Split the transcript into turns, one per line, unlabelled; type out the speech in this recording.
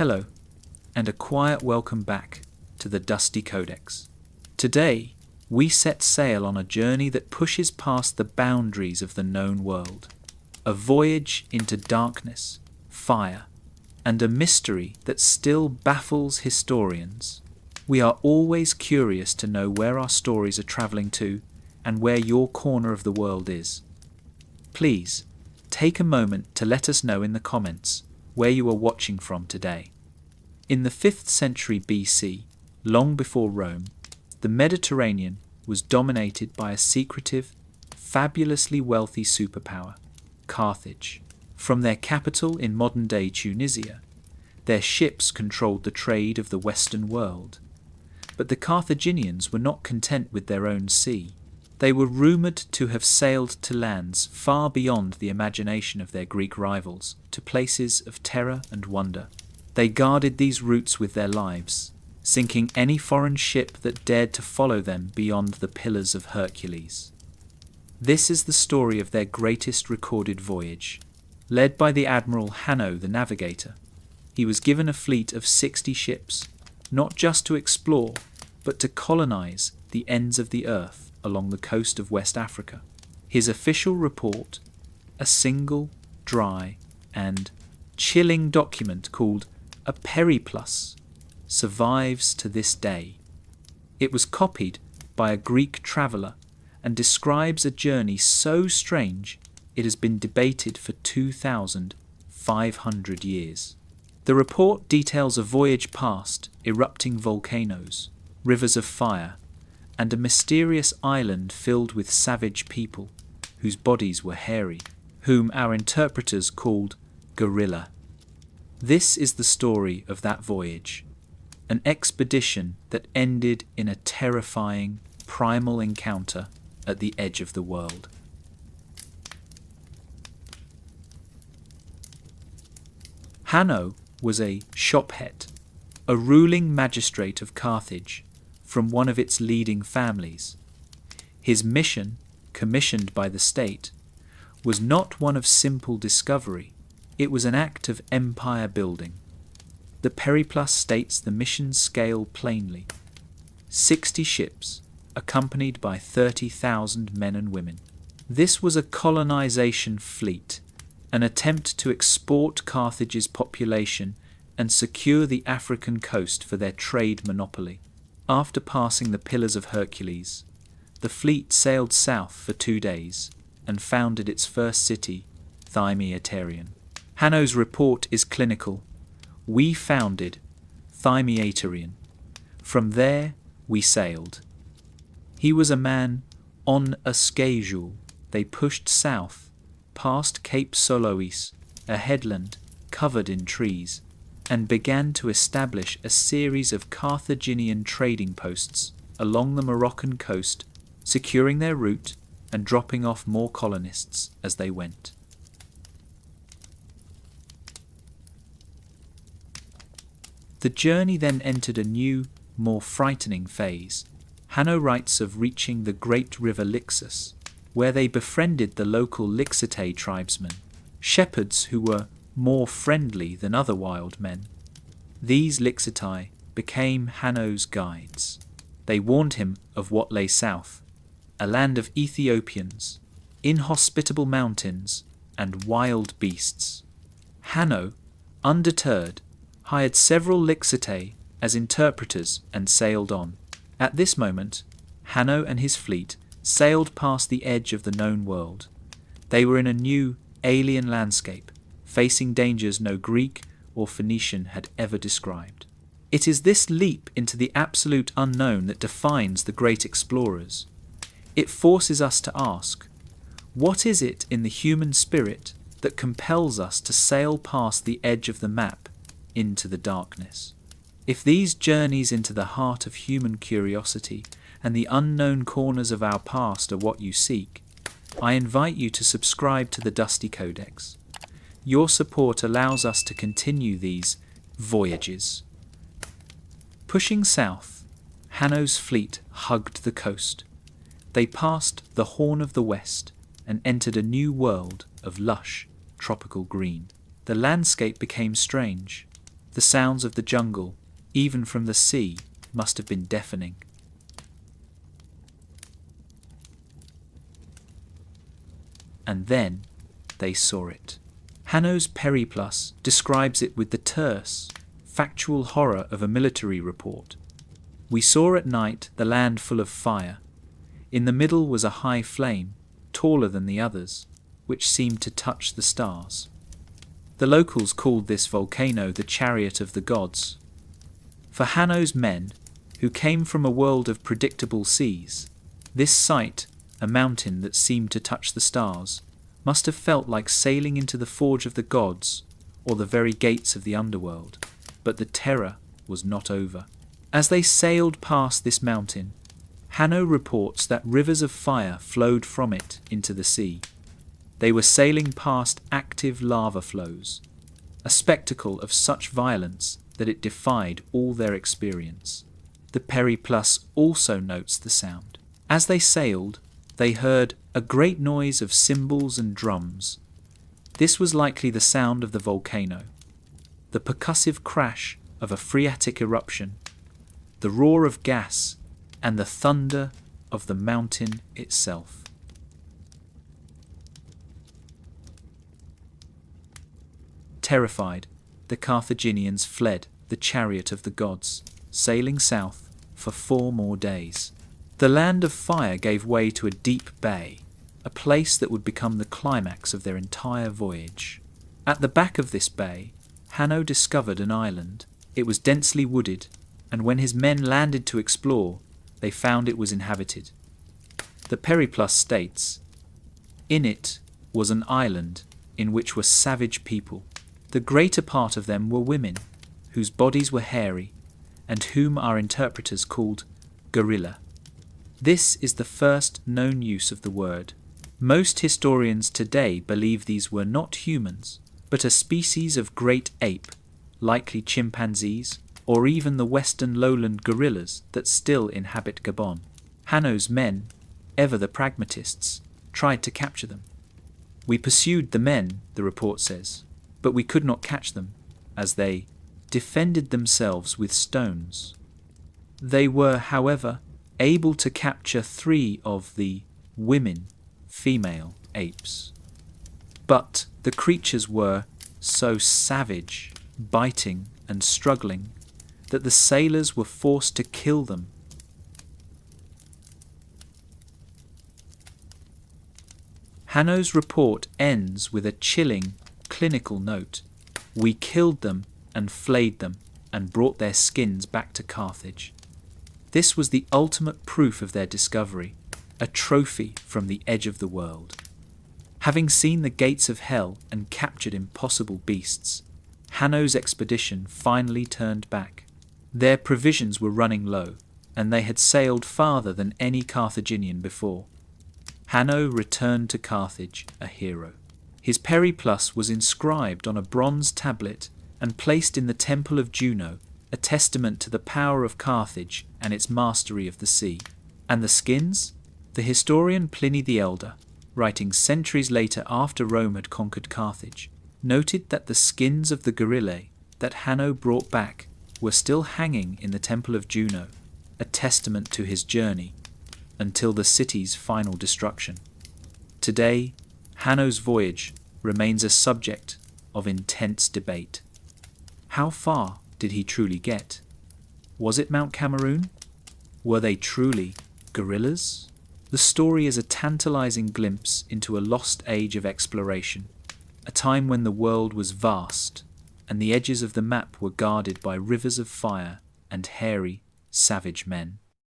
Hello, and a quiet welcome back to the Dusty Codex. Today, we set sail on a journey that pushes past the boundaries of the known world. A voyage into darkness, fire, and a mystery that still baffles historians. We are always curious to know where our stories are travelling to and where your corner of the world is. Please, take a moment to let us know in the comments where you are watching from today. In the 5th century BC, long before Rome, the Mediterranean was dominated by a secretive, fabulously wealthy superpower, Carthage. From their capital in modern-day Tunisia, their ships controlled the trade of the Western world. But the Carthaginians were not content with their own sea. They were rumoured to have sailed to lands far beyond the imagination of their Greek rivals, to places of terror and wonder. They guarded these routes with their lives, sinking any foreign ship that dared to follow them beyond the Pillars of Hercules. This is the story of their greatest recorded voyage. Led by the Admiral Hanno the Navigator, he was given a fleet of 60 ships, not just to explore, but to colonize the ends of the earth along the coast of West Africa. His official report, a single, dry, and chilling document called a periplus, survives to this day. It was copied by a Greek traveller and describes a journey so strange it has been debated for 2,500 years. The report details a voyage past erupting volcanoes, rivers of fire, and a mysterious island filled with savage people whose bodies were hairy, whom our interpreters called gorilla. This is the story of that voyage, an expedition that ended in a terrifying, primal encounter at the edge of the world. Hanno was a shophet, a ruling magistrate of Carthage from one of its leading families. His mission, commissioned by the state, was not one of simple discovery, it was an act of empire building. The periplus states the mission's scale plainly: 60 ships, accompanied by 30,000 men and women. This was a colonization fleet, an attempt to export Carthage's population and secure the African coast for their trade monopoly. After passing the Pillars of Hercules, the fleet sailed south for 2 days and founded its first city, Thymiaterion. Hanno's report is clinical. We founded Thymiaterion. From there we sailed. He was a man on a schedule. They pushed south, past Cape Solois, a headland covered in trees, and began to establish a series of Carthaginian trading posts along the Moroccan coast, securing their route and dropping off more colonists as they went. The journey then entered a new, more frightening phase. Hanno writes of reaching the great river Lixus, where they befriended the local Lixite tribesmen, shepherds who were more friendly than other wild men. These Lixite became Hanno's guides. They warned him of what lay south, a land of Ethiopians, inhospitable mountains, and wild beasts. Hanno, undeterred, hired several Lixite as interpreters and sailed on. At this moment, Hanno and his fleet sailed past the edge of the known world. They were in a new, alien landscape, facing dangers no Greek or Phoenician had ever described. It is this leap into the absolute unknown that defines the great explorers. It forces us to ask, what is it in the human spirit that compels us to sail past the edge of the map into the darkness? If these journeys into the heart of human curiosity and the unknown corners of our past are what you seek, I invite you to subscribe to the Dusty Codex. Your support allows us to continue these voyages. Pushing south, Hanno's fleet hugged the coast. They passed the Horn of the West and entered a new world of lush, tropical green. The landscape became strange. The sounds of the jungle, even from the sea, must have been deafening. And then they saw it. Hanno's Periplus describes it with the terse, factual horror of a military report. We saw at night the land full of fire. In the middle was a high flame, taller than the others, which seemed to touch the stars. The locals called this volcano the chariot of the gods. For Hanno's men, who came from a world of predictable seas, this sight, a mountain that seemed to touch the stars, must have felt like sailing into the forge of the gods or the very gates of the underworld. But the terror was not over. As they sailed past this mountain, Hanno reports that rivers of fire flowed from it into the sea. They were sailing past active lava flows, a spectacle of such violence that it defied all their experience. The Periplus also notes the sound. As they sailed, they heard a great noise of cymbals and drums. This was likely the sound of the volcano, the percussive crash of a phreatic eruption, the roar of gas, and the thunder of the mountain itself. Terrified, the Carthaginians fled the chariot of the gods, sailing south for 4 more days. The land of fire gave way to a deep bay, a place that would become the climax of their entire voyage. At the back of this bay, Hanno discovered an island. It was densely wooded, and when his men landed to explore, they found it was inhabited. The Periplus states, "In it was an island in which were savage people. The greater part of them were women, whose bodies were hairy, and whom our interpreters called gorilla." This is the first known use of the word. Most historians today believe these were not humans, but a species of great ape, likely chimpanzees, or even the western lowland gorillas that still inhabit Gabon. Hanno's men, ever the pragmatists, tried to capture them. "We pursued the men," the report says, "but we could not catch them, as they defended themselves with stones." They were, however, able to capture 3 of the women, female apes. But the creatures were so savage, biting and struggling, that the sailors were forced to kill them. Hanno's report ends with a chilling, clinical note. "We killed them and flayed them and brought their skins back to Carthage." This was the ultimate proof of their discovery, a trophy from the edge of the world. Having seen the gates of hell and captured impossible beasts, Hanno's expedition finally turned back. Their provisions were running low, and they had sailed farther than any Carthaginian before. Hanno returned to Carthage a hero. His Periplus was inscribed on a bronze tablet and placed in the Temple of Juno, a testament to the power of Carthage and its mastery of the sea. And the skins? The historian Pliny the Elder, writing centuries later after Rome had conquered Carthage, noted that the skins of the gorillae that Hanno brought back were still hanging in the Temple of Juno, a testament to his journey, until the city's final destruction. Today, Hanno's voyage remains a subject of intense debate. How far did he truly get? Was it Mount Cameroon? Were they truly gorillas? The story is a tantalizing glimpse into a lost age of exploration, a time when the world was vast and the edges of the map were guarded by rivers of fire and hairy, savage men.